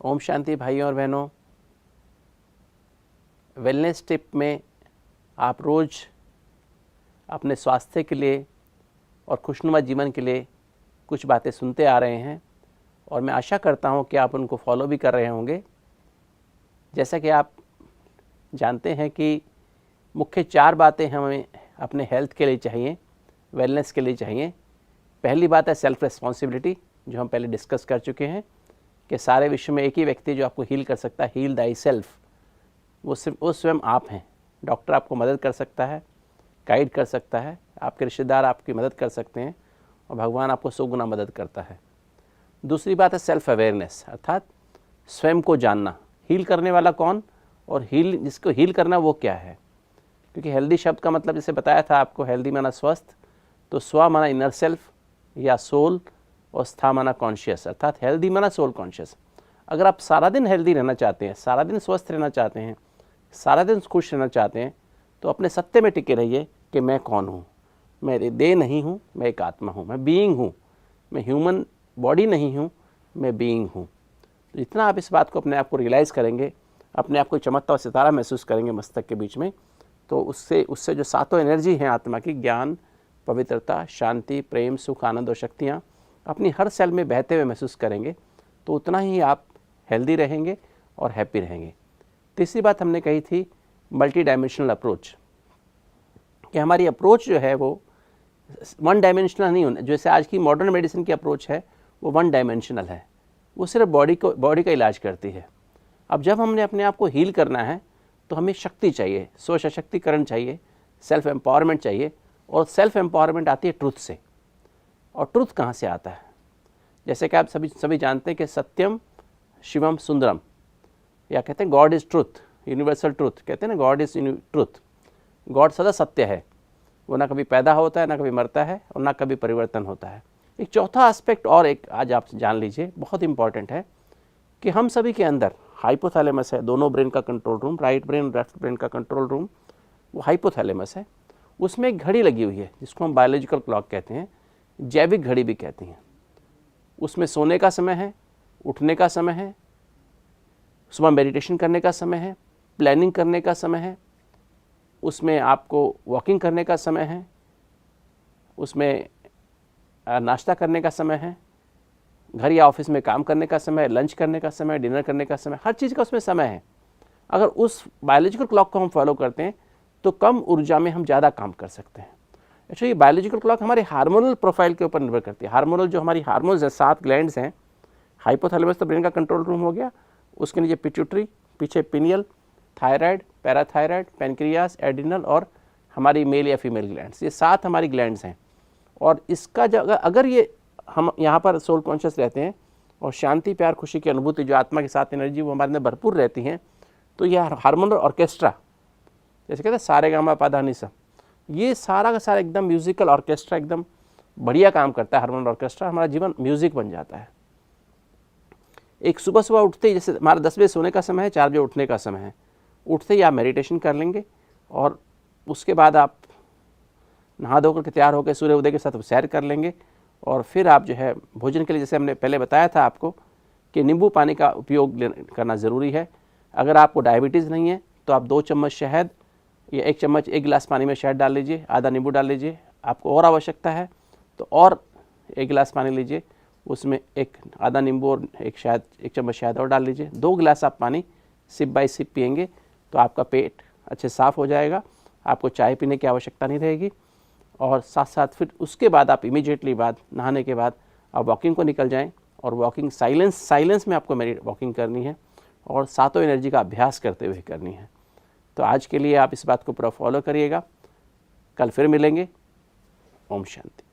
ओम शांति भाइयों और बहनों। वेलनेस टिप में आप रोज़ अपने स्वास्थ्य के लिए और खुशनुमा जीवन के लिए कुछ बातें सुनते आ रहे हैं और मैं आशा करता हूं कि आप उनको फॉलो भी कर रहे होंगे। जैसा कि आप जानते हैं कि मुख्य 4 बातें हमें अपने हेल्थ के लिए चाहिए, वेलनेस के लिए चाहिए। पहली बात है सेल्फ रिस्पॉन्सिबिलिटी, जो हम पहले डिस्कस कर चुके हैं कि सारे विश्व में एक ही व्यक्ति जो आपको हील कर सकता है, हील दाई सेल्फ, वो स्वयं आप हैं। डॉक्टर आपको मदद कर सकता है, गाइड कर सकता है, आपके रिश्तेदार आपकी मदद कर सकते हैं और भगवान आपको 100 गुना मदद करता है। दूसरी बात है सेल्फ अवेयरनेस, अर्थात स्वयं को जानना। हील करने वाला कौन और जिसको हील करना वो क्या है। क्योंकि हेल्दी शब्द का मतलब जैसे बताया था आपको, हेल्दी माना स्वस्थ, तो स्व माना इनर सेल्फ या सोल और स्था माना कॉन्शियस, अर्थात हेल्दी माना सोल कॉन्शियस। अगर आप सारा दिन हेल्दी रहना चाहते हैं, सारा दिन स्वस्थ रहना चाहते हैं, सारा दिन खुश रहना चाहते हैं, तो अपने सत्य में टिके रहिए कि मैं कौन हूँ। मैं देह नहीं हूँ, मैं एक आत्मा हूँ, मैं बीइंग हूँ, मैं ह्यूमन बॉडी नहीं हूँ, मैं बीइंग हूँ। तो जितना आप इस बात को अपने आप को रियलाइज़ करेंगे, अपने आप को चमकता हुआ सितारा महसूस करेंगे मस्तक के बीच में, तो उससे जो सातों एनर्जी हैं आत्मा की, ज्ञान, पवित्रता, शांति, प्रेम, सुख, आनंद और शक्तियाँ अपनी हर सेल में बहते हुए महसूस करेंगे, तो उतना ही आप हेल्दी रहेंगे और हैप्पी रहेंगे। तीसरी बात हमने कही थी मल्टी डायमेंशनल अप्रोच, कि हमारी अप्रोच जो है वो वन डायमेंशनल नहीं होना। जैसे आज की मॉडर्न मेडिसिन की अप्रोच है वो वन डायमेंशनल है, वो सिर्फ बॉडी का इलाज करती है। अब जब हमने अपने आप को हील करना है तो हमें शक्ति चाहिए, स्व सशक्तिकरण चाहिए, सेल्फ एम्पावरमेंट चाहिए। और सेल्फ एम्पावरमेंट आती है ट्रुथ से। और ट्रुथ कहाँ से आता है? जैसे कि आप सभी जानते हैं कि सत्यम शिवम सुंदरम, या कहते हैं God is truth, universal truth. कहते हैं ना, गॉड इज़ ट्रुथ। गॉड सदा सत्य है, वो ना कभी पैदा होता है, ना कभी मरता है और ना कभी परिवर्तन होता है। एक चौथा एस्पेक्ट और एक आज आप जान लीजिए, बहुत इंपॉर्टेंट है, कि हम सभी के अंदर हाइपोथैलेमस है, दोनों ब्रेन का control room, right brain left brain का कंट्रोल रूम, वो हाइपोथैलेमस है। उसमें एक घड़ी लगी हुई है जिसको हम बायोलॉजिकल क्लॉक कहते हैं, जैविक घड़ी भी कहती हैं। उसमें सोने का समय है, उठने का समय है, सुबह मेडिटेशन करने का समय है, प्लानिंग करने का समय है, उसमें आपको वॉकिंग करने का समय है, उसमें नाश्ता करने का समय है, घर या ऑफिस में काम करने का समय, लंच करने का समय, डिनर करने का समय, हर चीज़ का उसमें समय है। अगर उस बायोलॉजिकल क्लॉक को हम फॉलो करते हैं तो कम ऊर्जा में हम ज़्यादा काम कर सकते हैं। एक्चुअली बायोलॉजिकल क्लॉक हमारे हार्मोनल प्रोफाइल के ऊपर निर्भर करती है। हार्मोनल जो हमारी हार्मोन्स हैं, 7 ग्लैंड्स हैं। हाइपोथैलेमस तो ब्रेन का कंट्रोल रूम हो गया, उसके नीचे पिट्यूटरी, पीछे pineal, thyroid, parathyroid, pancreas, adrenal और हमारी मेल या फीमेल ग्लैंड्स, ये 7 हमारी ग्लैंड्स हैं। और इसका अगर ये हम यहाँ पर सोल कॉन्शियस रहते हैं और शांति, प्यार, खुशी की अनुभूति जो आत्मा के साथ एनर्जी वो हमारे अंदर भरपूर रहती हैं, तो यह हार्मोनल ऑर्केस्ट्रा, जैसे कहते हैं सारे गामा पा धा नि सा, ये सारा का सारा एकदम म्यूजिकल ऑर्केस्ट्रा एकदम बढ़िया काम करता है। हार्मोनल ऑर्केस्ट्रा, हमारा जीवन म्यूजिक बन जाता है। एक सुबह उठते ही, जैसे हमारा 10 बजे सोने का समय है, 4 बजे उठने का समय है, उठते ही आप मेडिटेशन कर लेंगे और उसके बाद आप नहा धोकर के तैयार होकर सूर्य उदय के साथ सैर कर लेंगे। और फिर आप जो है भोजन के लिए, जैसे हमने पहले बताया था आपको कि नींबू पानी का उपयोग करना ज़रूरी है। अगर आपको डायबिटीज़ नहीं है तो आप 2 चम्मच शहद या 1 चम्मच 1 गिलास पानी में शहद डाल लीजिए, आधा नींबू डाल लीजिए। आपको और आवश्यकता है तो और 1 गिलास पानी लीजिए, उसमें आधा नींबू और 1 चम्मच शहद और डाल लीजिए। 2 गिलास आप पानी सिप बाय सिप पिएंगे तो आपका पेट अच्छे साफ़ हो जाएगा, आपको चाय पीने की आवश्यकता नहीं रहेगी। और साथ साथ फिर उसके बाद आप इमीडिएटली बाद नहाने के बाद आप वॉकिंग को निकल जाएं। और वॉकिंग साइलेंस में आपको मेरी वॉकिंग करनी है और सातों एनर्जी का अभ्यास करते हुए करनी है। तो आज के लिए आप इस बात को पूरा फॉलो करिएगा। कल फिर मिलेंगे। ओम शांति।